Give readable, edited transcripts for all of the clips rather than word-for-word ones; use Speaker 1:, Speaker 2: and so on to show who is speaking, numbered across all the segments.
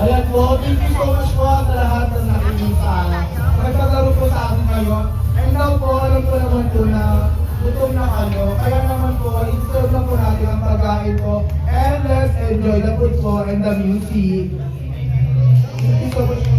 Speaker 1: Ayan po, thank you so much po sa lahat ng nakikita. Nagpaglaro po sa akin ngayon. And now po, alam ko naman po na gutom na kayo. Kaya naman po, i-serve na po natin ang pagkain po. And let's enjoy the food po and the music. Thank you so much.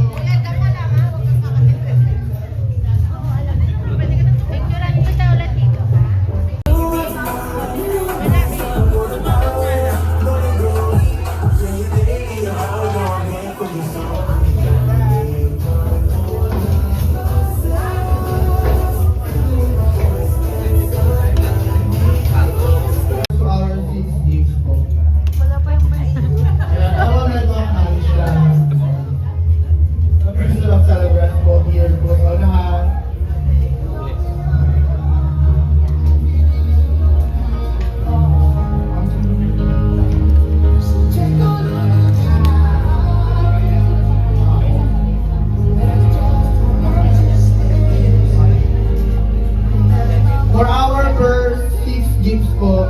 Speaker 1: For our first 6 gifts po,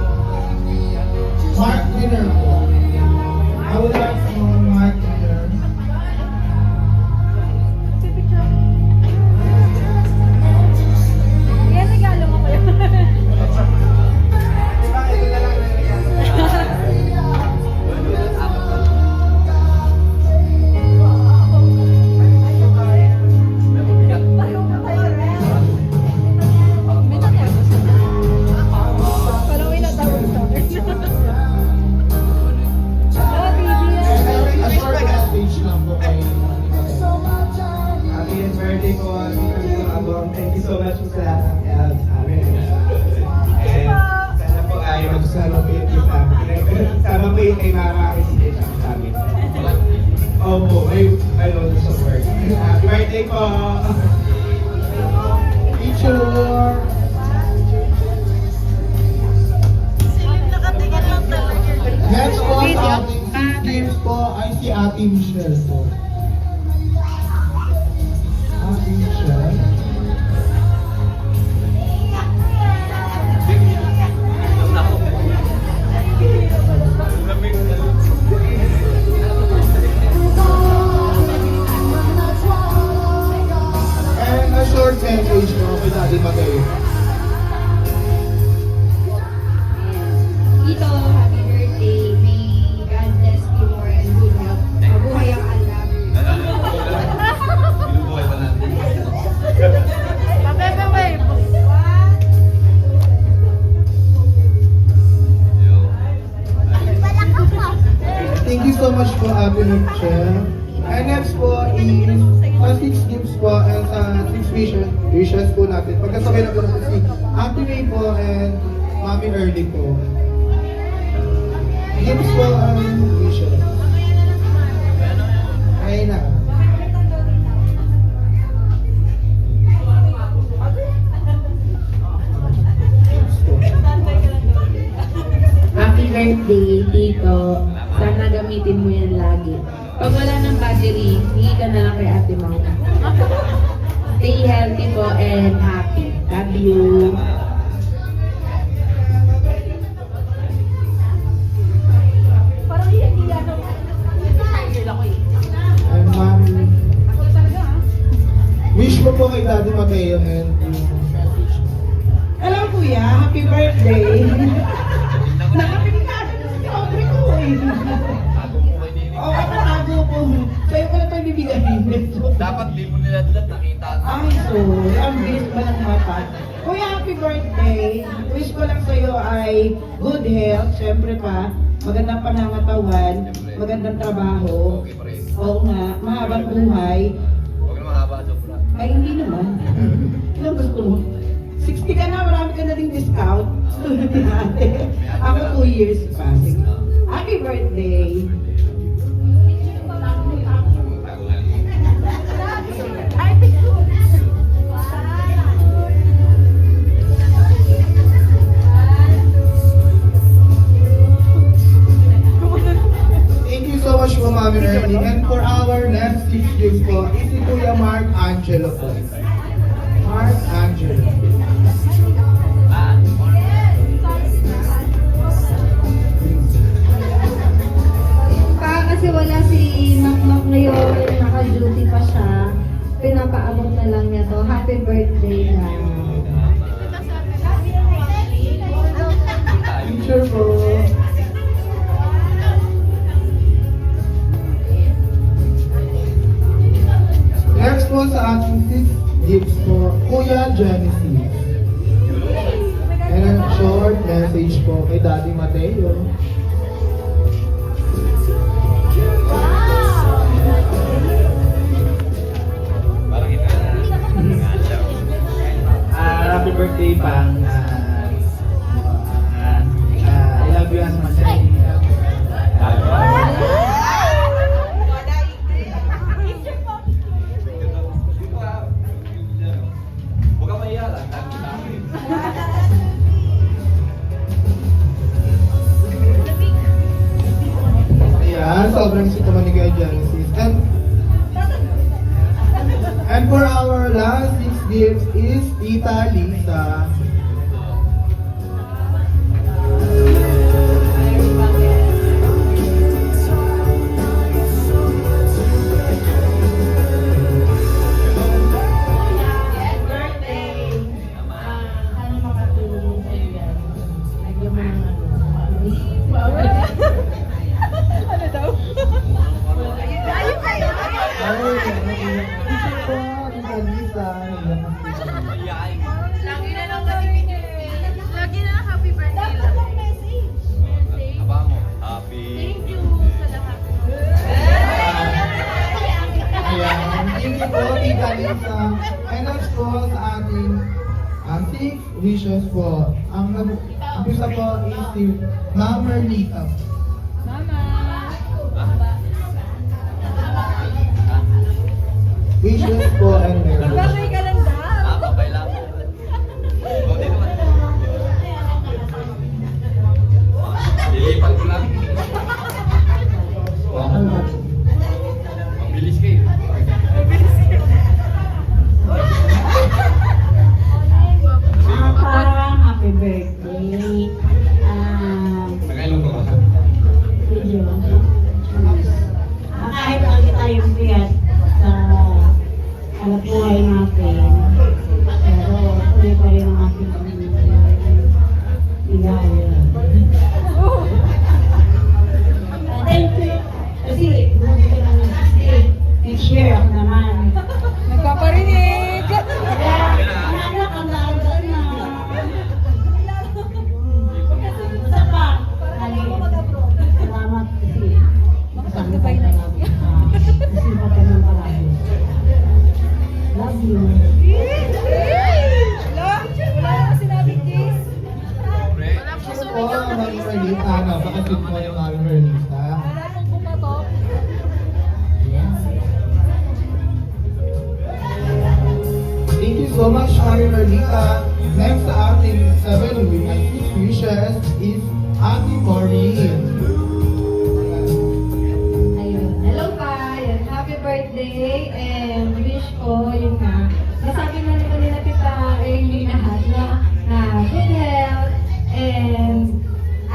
Speaker 1: Mark winner po. I would like to Mark winner.
Speaker 2: Yan, regalo mo ko yun. Parang may natawag sa akin.
Speaker 1: A short message lang po kayo.
Speaker 3: Happy birthday po, Mr. Abong. Thank you so much po sa lahat ng help sa amin. And sana po ay magsasama po yung gift namin. Sama po yung kay Mama Christine sa amin. Opo, may load of support. Happy birthday po!
Speaker 1: Picture! Next po sa ating 6 gifts po ay si Ate Michelle po. Ate Michelle. And a short message po kay Daddy Mateo.
Speaker 2: Tito, happy birthday. May God bless you more and good health. Mabuhay ang alam.
Speaker 4: Binubuhay pa natin.
Speaker 2: Pabebe wave.
Speaker 1: Thank you so much po, Ate Michelle. And next po is sa 6 gifts po and sa 6 wishes po natin. Pagkasabay na po natin si Ate May po and Mami Early po. Gifts po ang wishes. Ayun na. Gifts po.
Speaker 5: Happy birthday, Tito. Sana gamitin mo yan lagi. Pag wala ng battery, hingi ka na lang kay Ate Mau. Stay healthy po and happy. Love you.
Speaker 2: Parang iyan ako.
Speaker 1: And Mami. Wish mo po kay Daddy Mateo and yung message mo.
Speaker 3: Hello kuya, happy birthday! Nakapinigado na si Aubrey ko eh. Oo, ako po. Sa'yo ko na ito ibibigay.
Speaker 4: Dapat di mo nila nakita.
Speaker 3: Ay, sorry. Ang bilis ba ng mata? Kuya, happy birthday. Wish ko lang sa'yo ay good health. Siyempre pa, magandang panangatawan, magandang trabaho.
Speaker 4: Okay pa rin.
Speaker 3: Oo nga, mahabang buhay.
Speaker 4: Huwag na mahaba, sobra.
Speaker 3: Ay, hindi naman. Ilang gusto mo? 60 ka na, marami ka na ding discount. Tulad ni ate. Ako 2 years pa. Happy birthday!
Speaker 1: Thank you so much po, Mami Ernie. And for our next 6 gifts po, is si Kuya Mark Angelo po. Mark Angelo.
Speaker 2: Kasi wala si Ma'am
Speaker 6: ngayon, naka-duty pa siya. Pinapaabot na lang niya to. Happy birthday na.
Speaker 1: Picture po. Next po sa ating 6 gifts po, Kuya Genesis. And a short message po kay Daddy Mateo.
Speaker 4: Parang ito
Speaker 3: Happy birthday, Pang. I love you as much as I
Speaker 4: Huwag ka mahiya lang.
Speaker 1: Ayan, sobrang sweet naman ni Kuya Genesis. And for our last 6 gifts is Tita Lisa.
Speaker 6: Ano makatulong sa iyo? Lagyan mo ng
Speaker 1: Ay, picture po, Tita Lisa.
Speaker 4: Mahiyain.
Speaker 2: Lagi na lang happy birthday lang.
Speaker 4: Aba mo. Happy.
Speaker 2: Thank you sa lahat.
Speaker 1: Ayan, thank you po, Tita Lisa. And next po sa ating 6 wishes po. Ang umpisa po is si Ma'am Merlita. Wishes po and memories.
Speaker 2: ka lang daw.
Speaker 4: Babay lang. O, dito ka. Lilipat ko lang. Mabilis kayo.
Speaker 6: parang happy birthday.
Speaker 4: Nakailong ko ka.
Speaker 6: Video. Kahit lagi tayong bigat sa buhay natin. Pero tuloy pa rin ang ating ligaya. Thank you. Kasi, next year ako naman.
Speaker 2: Nagpaparinig!
Speaker 6: Anak, ang dalaga na. Isa pa. Salamat kasi.
Speaker 2: Makapagdabay na yun.
Speaker 6: Kasi baka ng palagi. Love you.
Speaker 2: Wala na sinabing kiss.
Speaker 4: Pre.
Speaker 1: Ito po, Ma'am Merlita. Napakasweet po yung Ma'am Merlita.
Speaker 2: Wala nang kumatok.
Speaker 1: Thank you so much, Ma'am Merlita. Next sa ating 7 wishes is Ate Maureen.
Speaker 6: Ayun. Hello pa. Yan. Happy birthday. And wish ko, yun nga. Nasabi na naman nila Tita Ernie lahat na good health. And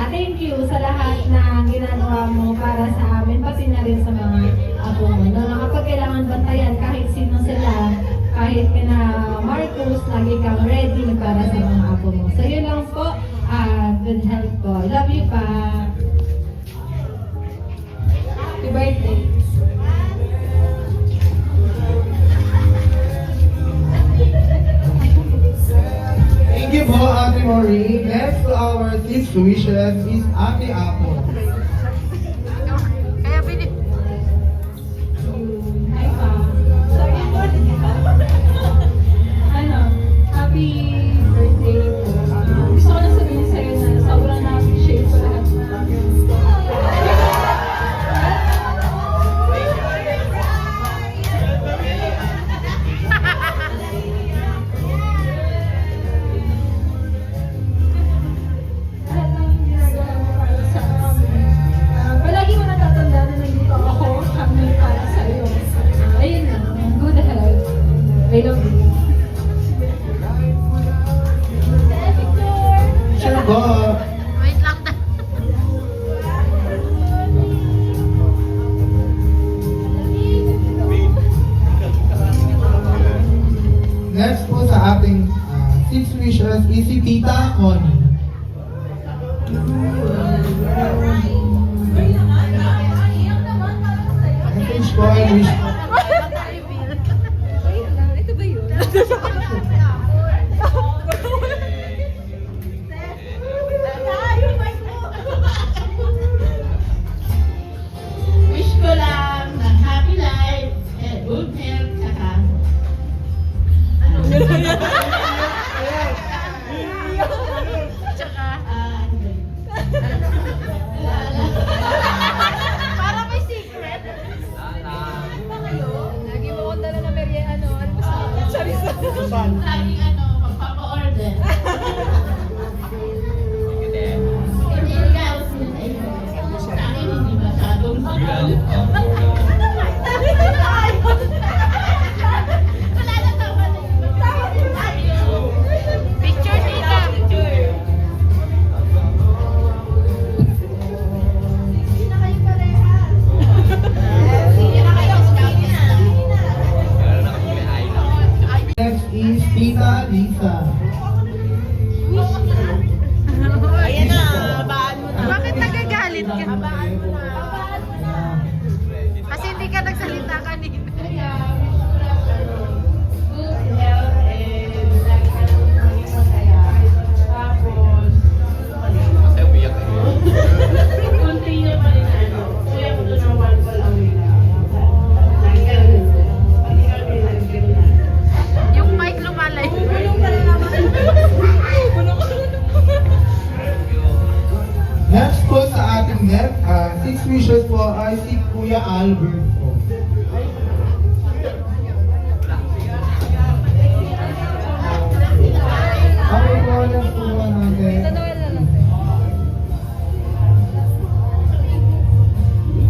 Speaker 6: thank you sa lahat na ginagawa mo para sa amin, pati na rin sa mga apo mo. Na kapag kailangan bantayan, kahit sino sila, kahit kina Marcos, lagi kang ready para sa mga apo mo. So yun lang po. Good health po. Love you pa. Happy birthday.
Speaker 1: Thank you po, Ate Maureen. Next to our 6 wishes is Ate Apo.
Speaker 2: Kaya pinip...
Speaker 6: Hi pa. Ano, happy birthday po. Gusto ko na sabihin sa'yo na sobrang na-appreciate ko lahat ng bagay. Lahat ng ginagawa mo para sa
Speaker 1: wishes is si Tita Connie. Message po and wish po.
Speaker 5: Wish ko lang ng happy life and good health, saka
Speaker 6: Para may secret. Lagi mo akong dala na merienda, ano ba sa
Speaker 5: laging magpapa-order. Hindi ikaw sila sa akin, hindi masyadong
Speaker 6: Picture, tita. Picture.
Speaker 1: Next is Tita Lisa.
Speaker 6: Ayan na, habaan mo na. Bakit nagagalit ka? Habaan mo na. Kasi hindi ka nagsalita kanina.
Speaker 5: good health and lagi ka lang maging masaya. Tapos,
Speaker 4: Kasi umiyak ka.
Speaker 5: continue pa rin kuya ko doon ang one call away na. Lagi ka lang pati kami lagi ka lang.
Speaker 6: Yung mic lumalay.
Speaker 1: Next po sa ating net, 6 wishes po ay si Kuya Albert po. Okay po, next po natin.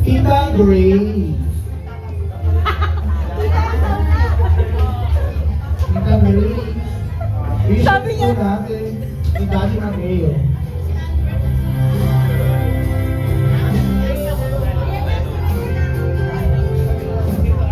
Speaker 1: Tita Grace. Tita Grace. Wishes po natin si Daddy Mateo.
Speaker 4: Thank you.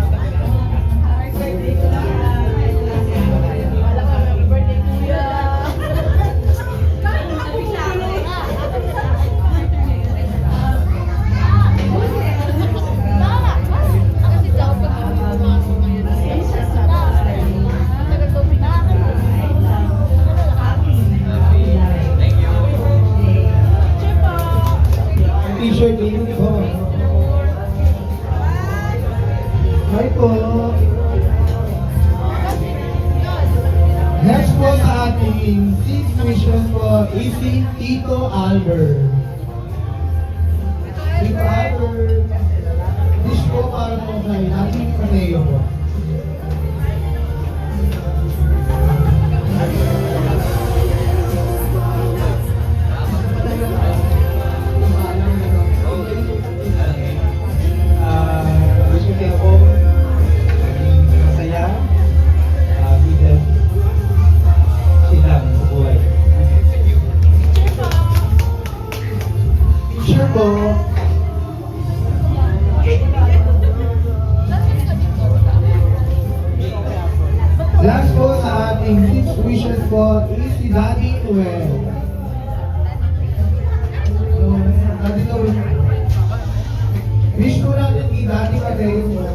Speaker 1: T-shirt din po. Hi po. Next po sa ating 6 wishes po is si Tito Albert. Tito Albert. Wish po para po kay Happy Mateo po.
Speaker 3: Gusto niya ako masaya, good health, sila sa buhay.
Speaker 1: Sure po. Last po sa ating 6 wishes po is si Daddy Noel. Daddy Noel. Wish ko natin kay Daddy Mateo po.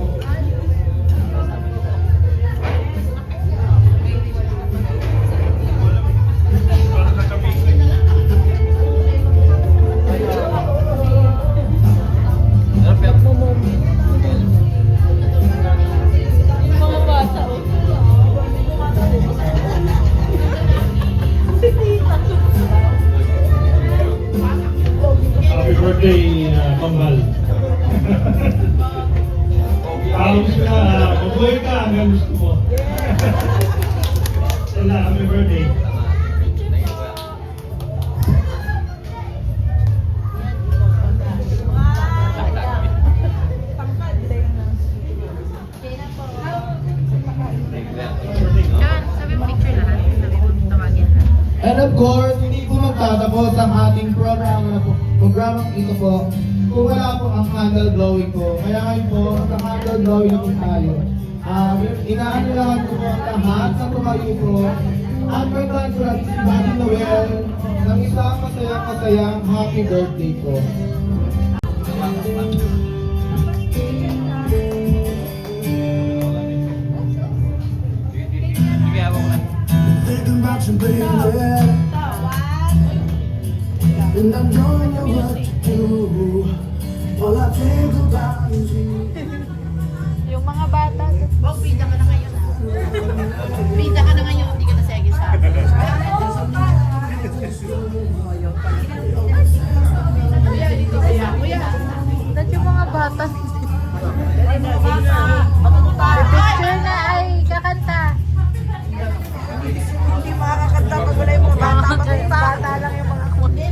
Speaker 7: Happy birthday, Kambal. Gusto na, mabuhay ka hanggang gusto mo. Wala, happy birthday.
Speaker 4: Thank you, kuya.
Speaker 6: John, sabi mo picture lahat. Sabi mo tawagin na.
Speaker 1: And of course, hindi po magtatapos ang ating programang ito po kung wala po ang candle blowing po. Kaya ngayon po, sa candle blowing po tayo. Inaanilahan ko po ang lahat sa tumayo po At may transfer si Daddy Noel ng isang masayang happy birthday po.
Speaker 4: Sige, hawak na.
Speaker 8: Thinking about you, baby. And I don't know what to do. All I think about is you.
Speaker 9: Yung mga bata. Oh, pida ka na ngayon. Pida ka na ngayon, hindi ka na sige sa akin. Kuya, dito kuya. Kuya, ba't yung mga bata? Picture na ay kakanta. Hindi makakanta pag wala yung mga bata. Bata lang yung mga kundi.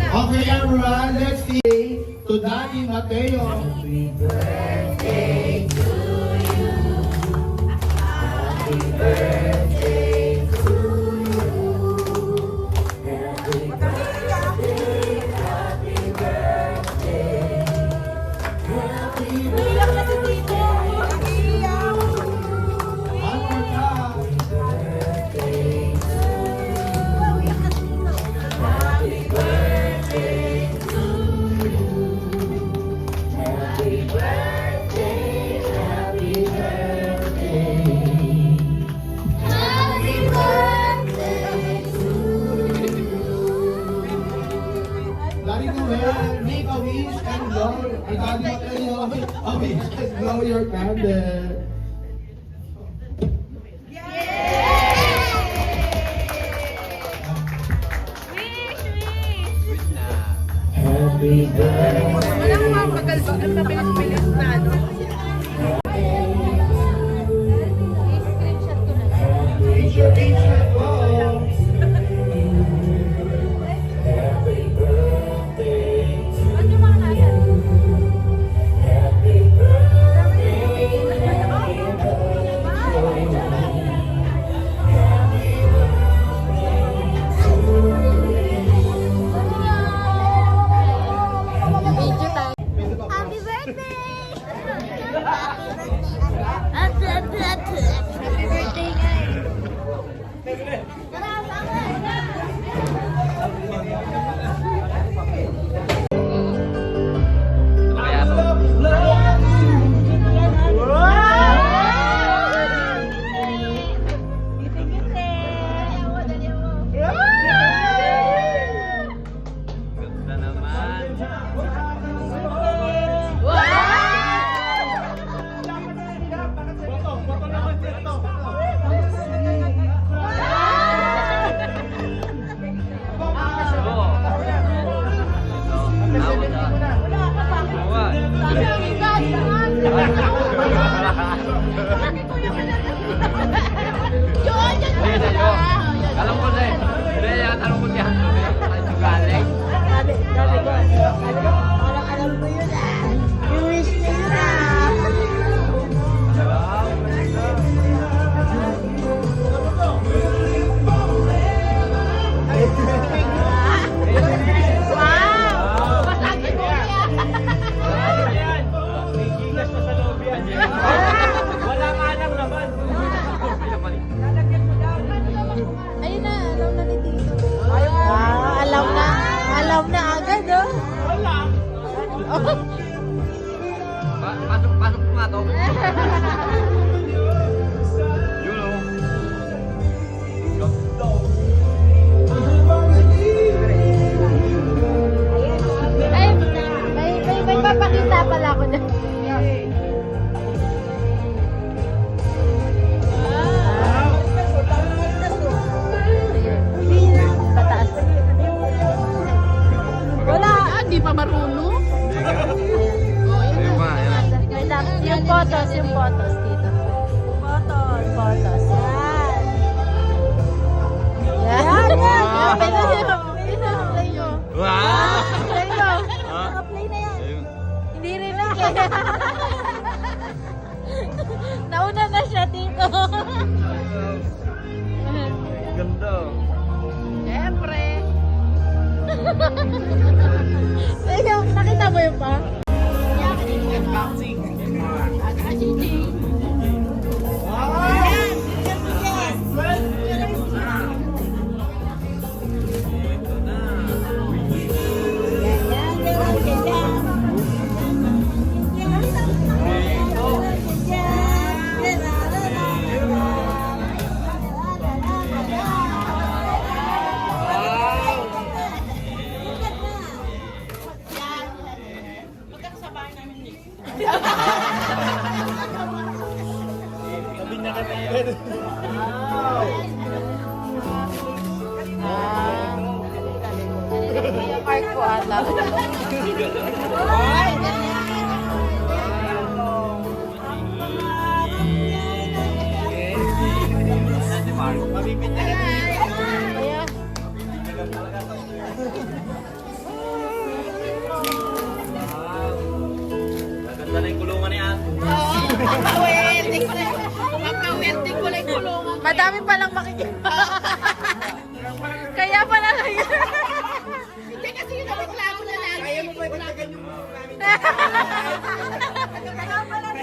Speaker 1: Okay, everyone, let's see to Daddy Mateo. One more time. Daddy Noel, make a wish and blow. Daddy Mateo, make a wish and blow your candle. Picture, picture, go.
Speaker 9: Happy birthday! Happy birthday, guys!
Speaker 4: Ganda.
Speaker 9: Siyempre. Ayun, nakita mo yun pa? Unboxing. Mark ko ata.
Speaker 4: Ganda na yung kulungan niya.
Speaker 9: Kakawerte ko lang kulungan. Madami palang makikita. Kaya pala kayo. Hindi kasi yun ang reklamo na lagi. Kaya mo ba itagan yung namin?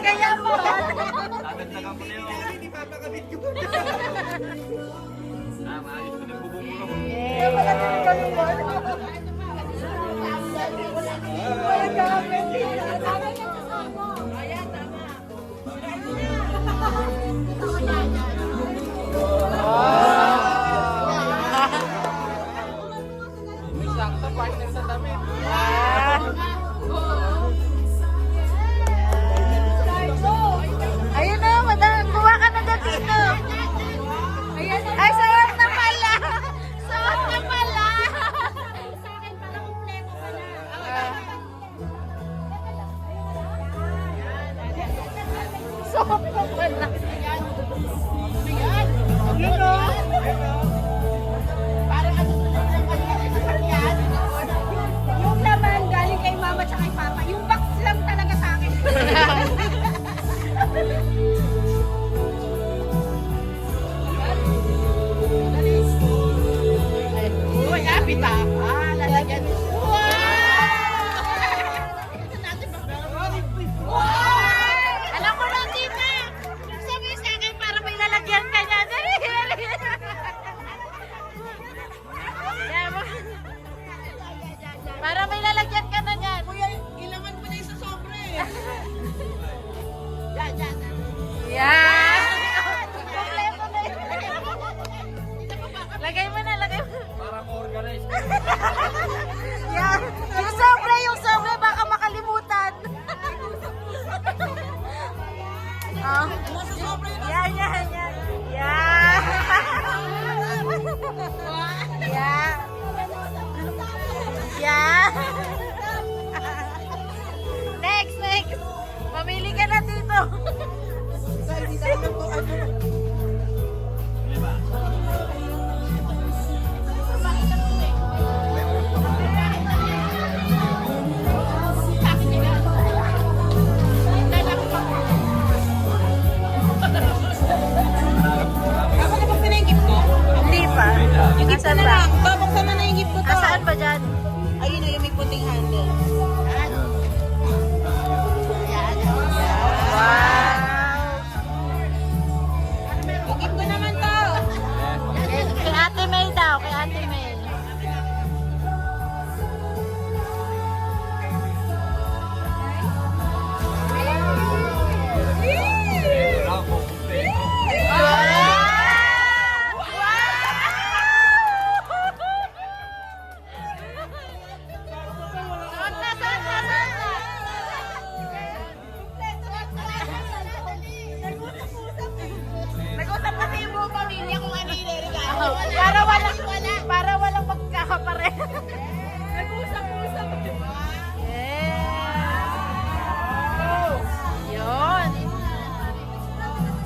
Speaker 9: Kaya mo.
Speaker 4: Tatagtagan ko na yun. Hindi papakabit ko. Maayos ko na yung bubong mo.
Speaker 9: Kaya pala tinagano mo. Wala gamit.
Speaker 4: Sakto partner sa damit.
Speaker 9: Ayun na, madam. Kuha ka na dyan dito. Ay, sawat na pala. Sawat na pala. Sa akin pala, kumpleto pala. Sawat na pala. Yun o. Parang ano yan. Yung laman galing kay mama at kay papa. Yung box lang talaga sa akin. Uy, apit ah. Lalagyan. Wow! Alam ko lang, tita. Sabi sa akin para may lalagyan ka niya. Para may lalagyan ka na niyan. Kuya, ilaman mo na yung sa sobre. Yan. Kompleto na yun. Lagay mo na, lagay mo.
Speaker 4: Parang organized.
Speaker 9: Yan. Yung sobre, baka makalimutan. Oh. Yan. Yan. Yan. Yan. Next. Mamili ka na dito. Hindi pa. Yung gift na lang. Babuksan mo na yung gift ko to. Asaan ba dyan? Ayun na yung may puting handle. Wow! Yung gift ko naman to. Kay Ate May daw. Kay Ate May. Nag-usap kasi yung buong pamilya kung ano yung regalo. Para walang magkakapare. Nag-usap-usap. Yun.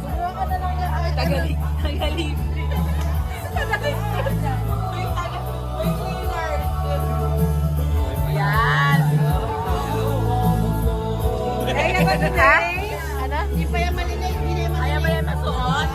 Speaker 9: Kumuha ka na lang yan. Tagalip. Yan. Ay, naman na. Ano? Hindi pa yan malinig. Ayaw ba yan masuot?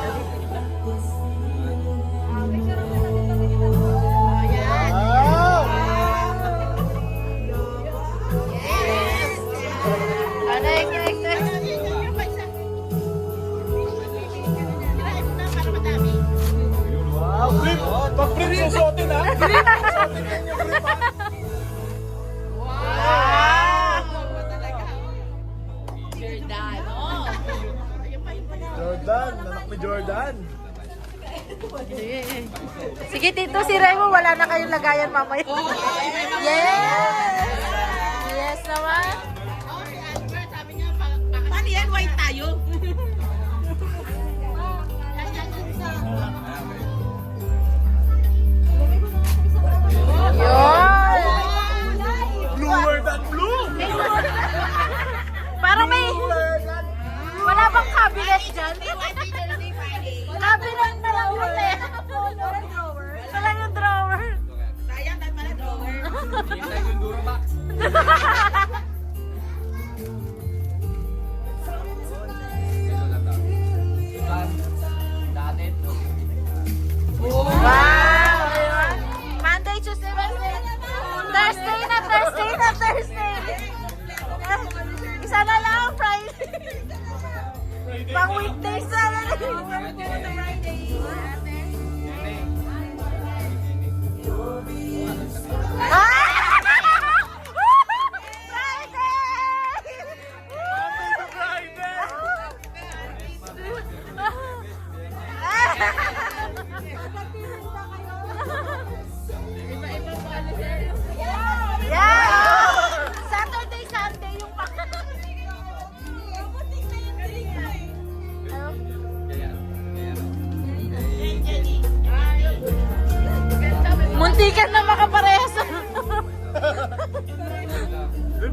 Speaker 7: Pag print susuotin ha? Jordan, anak ni Jordan.
Speaker 9: Sige, Tito, si Remo, wala na kayong lagayan mamaya. Yes! Yes naman.
Speaker 5: Paano yan? White tayo?
Speaker 9: Yun!
Speaker 7: Bluer than blue!
Speaker 9: Parang may... Wala bang cabinet dyan? Cabinet na lang yun eh. Ito lang yung drawer.
Speaker 5: Sayang, dahil pala drawer.
Speaker 4: Hintay ko yung Durabox. Dati.
Speaker 9: Wow! Monday, Tuesday, Wednesday. Thursday na, Thursday na, Thursday. Isa na lang, Friday. Pang weekdays na lang. Yeah! Saturday, Sunday yung muntikan na makaparehas.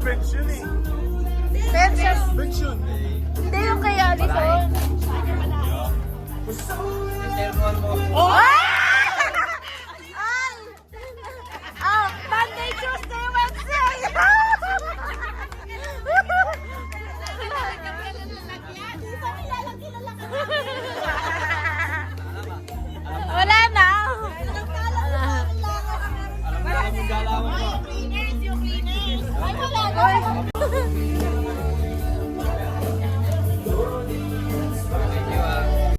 Speaker 7: Bench yun eh.
Speaker 9: Pension.
Speaker 7: Bench yun.
Speaker 9: Hindi yung kay Alison.
Speaker 4: Yung cellphone mo.
Speaker 7: Oh!